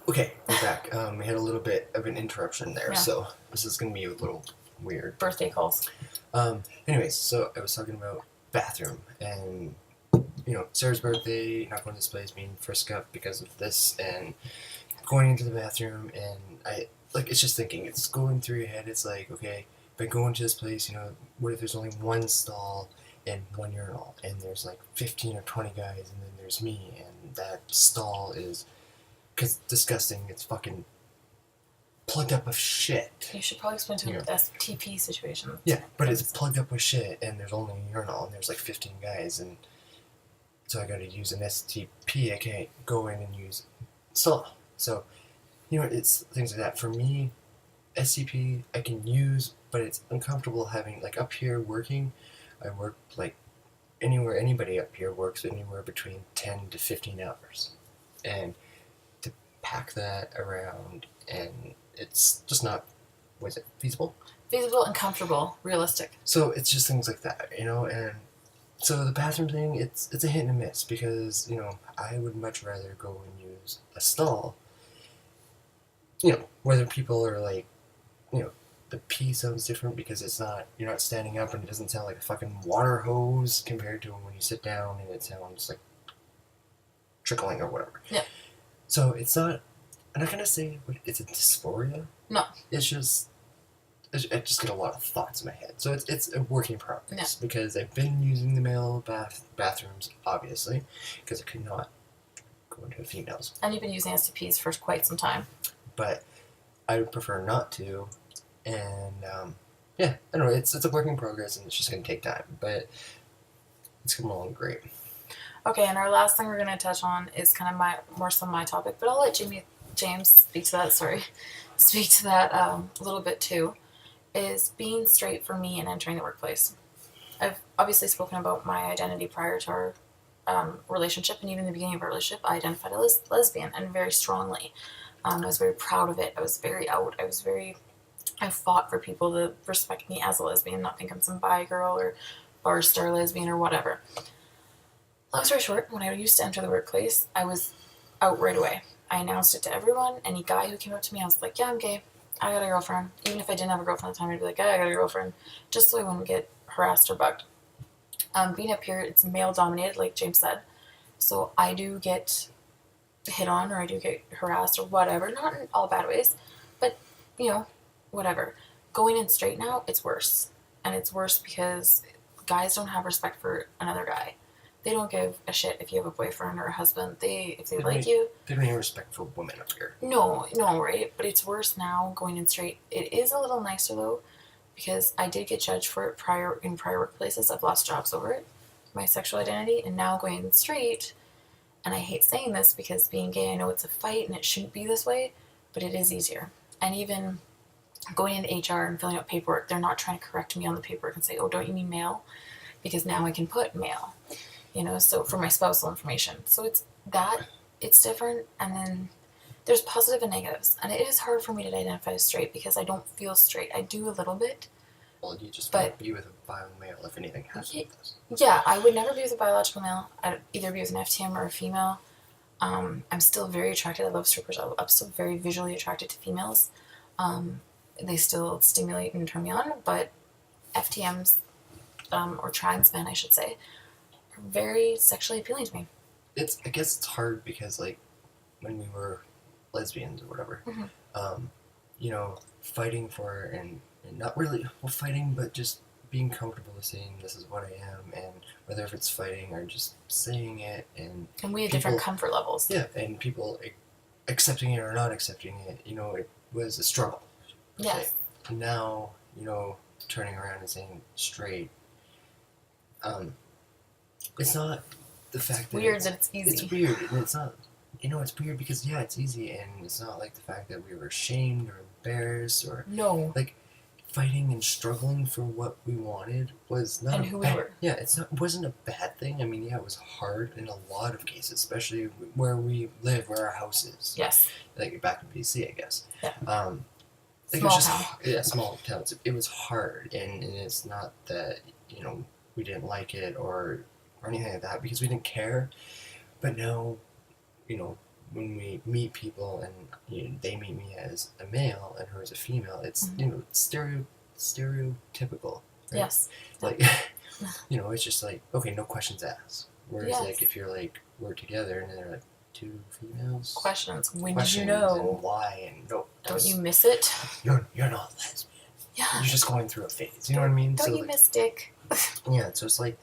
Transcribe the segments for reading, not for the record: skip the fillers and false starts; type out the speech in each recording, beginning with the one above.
Okay, we're back. We had a little bit of an interruption there, Yeah. so this is going to be a little weird. Birthday calls. Anyways, so I was talking about bathroom and, Sarah's birthday, not going to this place, being frisked up because of this, and going into the bathroom, and it's just thinking, it's going through your head, it's like, okay, if I go into this place, what if there's only one stall and one urinal, and there's like 15 or 20 guys, and then there's me, and that stall is, because disgusting, it's fucking plugged up with shit. You should probably explain to Yeah. the STP situation. Yeah, but it's plugged up with shit, and there's only a urinal, and there's like 15 guys, and so I gotta use an STP. I can't go in and use stall. So, it's things like that. For me, STP I can use, but it's uncomfortable having, like, up here working. I work like anywhere, anybody up here works anywhere between 10 to 15 hours. And to pack that around, and it's just not, was it feasible? Feasible and comfortable, realistic. So it's just things like that, and so the bathroom thing, it's a hit and a miss, because, I would much rather go and use a stall, whether people are like, the pee sounds different because it's not, you're not standing up and it doesn't sound like a fucking water hose compared to when you sit down and it sounds like trickling or whatever. Yeah. So it's not, I'm not gonna say it's a dysphoria. No. It's just, I just get a lot of thoughts in my head. So it's a work in progress, because I've been using the male bathrooms, obviously, because I could not go into a female's. And you've been using STPs for quite some time. But I would prefer not to, and I don't know, it's a work in progress, and it's just going to take time, but it's coming along great. Okay, and our last thing we're going to touch on is kind of more so my topic, but I'll let James speak to that, a little bit too, is being straight for me and entering the workplace. I've obviously spoken about my identity prior to our relationship, and even in the beginning of our relationship, I identified as lesbian, and very strongly. I was very proud of it. I was very out. I fought for people to respect me as a lesbian, not think I'm some bi girl or bar star lesbian or whatever. Long story short, when I used to enter the workplace, I was out right away. I announced it to everyone. Any guy who came up to me, I was like, yeah, I'm gay. I got a girlfriend. Even if I didn't have a girlfriend at the time, I'd be like, yeah, I got a girlfriend. Just so I wouldn't get harassed or bugged. Being up here, it's male dominated, like James said. So I do get hit on, or I do get harassed or whatever. Not in all bad ways, but, whatever. Going in straight now, it's worse. And it's worse because guys don't have respect for another guy. They don't give a shit if you have a boyfriend or a husband. If they like you. They don't have respect for women up here. No, right? But it's worse now going in straight. It is a little nicer though, because I did get judged for it in prior workplaces. I've lost jobs over it, my sexual identity, and now going in straight, and I hate saying this because being gay, I know it's a fight and it shouldn't be this way, but it is easier. And even going into HR and filling out paperwork, they're not trying to correct me on the paperwork and say, oh, don't you mean male? Because now I can put male, so for my spousal information. So it's different, and then there's positive and negatives. And it is hard for me to identify as straight because I don't feel straight. I do a little bit. Well, you just want to be with a bio male if anything happens with this. Yeah, I would never be with a biological male. I'd either be with an FTM or a female. I'm still very attracted. I love strippers. I'm still very visually attracted to females. They still stimulate and turn me on, but FTMs, or trans men, I should say, are very sexually appealing to me. I guess it's hard because, like, when we were lesbians or whatever, fighting for, and not really, fighting, but just being comfortable with saying this is what I am, and whether if it's fighting or just saying it, and we had different comfort levels. Yeah, and people accepting it or not accepting it, it was a struggle. Yes. Okay. Now, turning around and saying straight, it's not the fact that weird that it's easy. It's weird, and it's not, it's weird because, yeah, it's easy, and it's not like the fact that we were ashamed or embarrassed or... No. Like, fighting and struggling for what we wanted was not and who we were. Yeah, it wasn't a bad thing. I mean, yeah, it was hard in a lot of cases, especially where we live, where our house is. Yes. Like, back in BC, I guess. Yeah. Small town. Yeah, small towns. It was hard, and it's not that, we didn't like it or anything like that, because we didn't care. But now, when we meet people and they meet me as a male and her as a female, it's stereotypical. Right? Yes. Like, it's just like, okay, no questions asked. Whereas Yes. like if you're like we're together and they're like two females. Questions. When did Questions you know? and why and no. Don't you miss it? You're not lesbian. Yeah. You're just going through a phase. You know what I mean? Don't so, you like, miss dick? yeah. So it's like,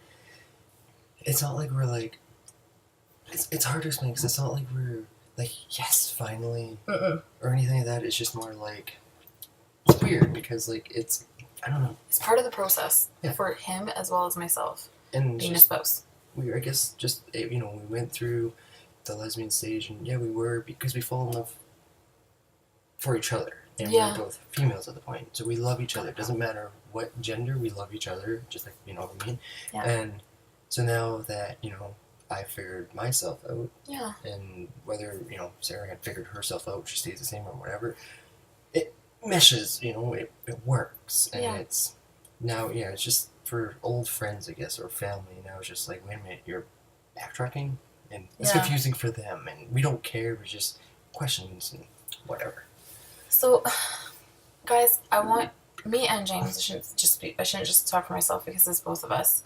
it's not like we're like. It's hard to explain because it's not like we're like yes finally or anything like that. It's just more like it's weird because like it's I don't know. It's part of the process for him as well as myself. And being a spouse. I guess just we went through the lesbian stage and we were because we fall in love for each other and we're both females at the point, so we love each other. It doesn't matter what gender, we love each other, just like what I mean. Yeah. And so now that I figured myself out. Yeah. And whether, Sarah had figured herself out, she stays the same or whatever, it meshes, it works. And it's now, it's just for old friends, I guess, or family. Now it's just like, wait a minute, you're backtracking? And it's confusing for them. And we don't care. We just questions and whatever. So, guys, I want me and James, I shouldn't just talk for myself because it's both of us.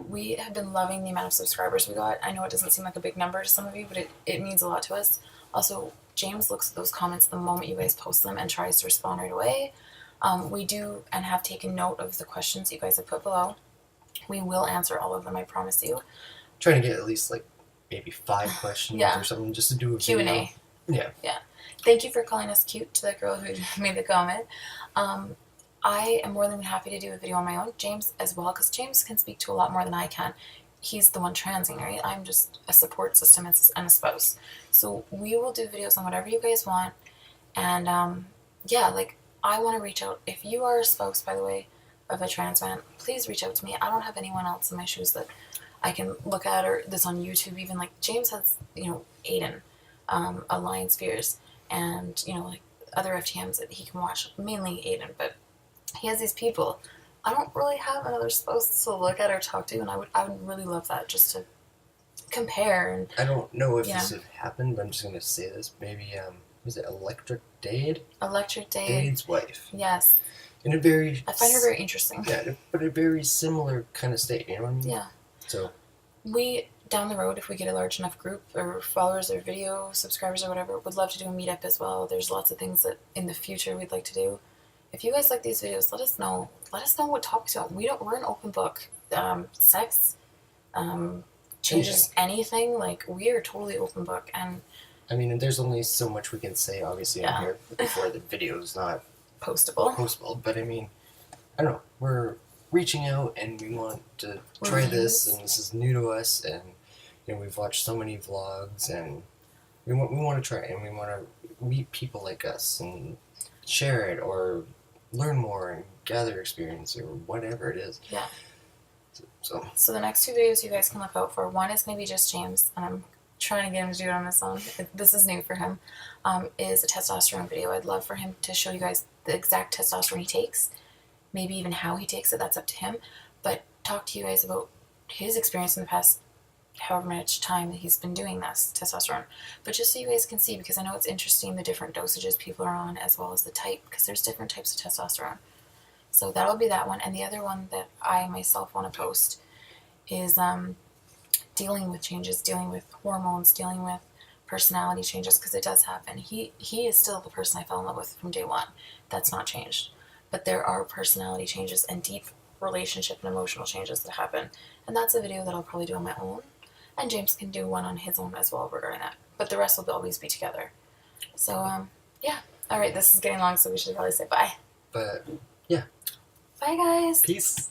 We have been loving the amount of subscribers we got. I know it doesn't seem like a big number to some of you, but it means a lot to us. Also, James looks at those comments the moment you guys post them and tries to respond right away. We do and have taken note of the questions you guys have put below. We will answer all of them, I promise you. Trying to get at least like maybe 5 questions or something just to do a Q&A. video. Yeah. Yeah. Thank you for calling us cute to that girl who made the comment. I am more than happy to do a video on my own. James as well, because James can speak to a lot more than I can. He's the one transing, right? I'm just a support system and a spouse. So we will do videos on whatever you guys want. And I want to reach out. If you are a spouse, by the way, of a trans man, please reach out to me. I don't have anyone else in my shoes that I can look at or this on YouTube. Even like James has, Aiden, Alliance Fears, and like other FTMs that he can watch. Mainly Aiden, but he has these people. I don't really have another spouse to look at or talk to, and I would really love that just to compare. And I don't know if this has happened, but I'm just gonna say this. Maybe was it Electric Dade? Electric Dade. Dade's wife. Yes. In a very. I find her very interesting. Yeah, but a very similar kind of state. You know what I mean? Yeah. So. We down the road, if we get a large enough group or followers or video subscribers or whatever, would love to do a meetup as well. There's lots of things that in the future we'd like to do. If you guys like these videos, let us know. Let us know what topics you want. We're an open book. Sex, changes anything. Like, we are totally open book. And I mean, there's only so much we can say, obviously, on here before the video's not postable. But I mean, I don't know. We're reaching out and we want to try this, and this is new to us, and we've watched so many vlogs, and we want to try it, and we want to meet people like us and share it or learn more and gather experience or whatever it is. Yeah. So the next 2 videos you guys can look out for. One is going to be just James, and I'm trying to get him to do it on his own. This is new for him. Is a testosterone video. I'd love for him to show you guys the exact testosterone he takes, maybe even how he takes it. That's up to him. But talk to you guys about his experience in the past however much time that he's been doing this testosterone. But just so you guys can see, because I know it's interesting the different dosages people are on as well as the type, because there's different types of testosterone. So that'll be that one. And the other one that I myself want to post is dealing with changes, dealing with hormones, dealing with personality changes, because it does happen. He is still the person I fell in love with from day one. That's not changed. But there are personality changes and deep relationship and emotional changes that happen. And that's a video that I'll probably do on my own. And James can do one on his own as well regarding that. But the rest will always be together. So, yeah. All right, this is getting long, so we should probably say bye. But, yeah. Bye, guys. Peace.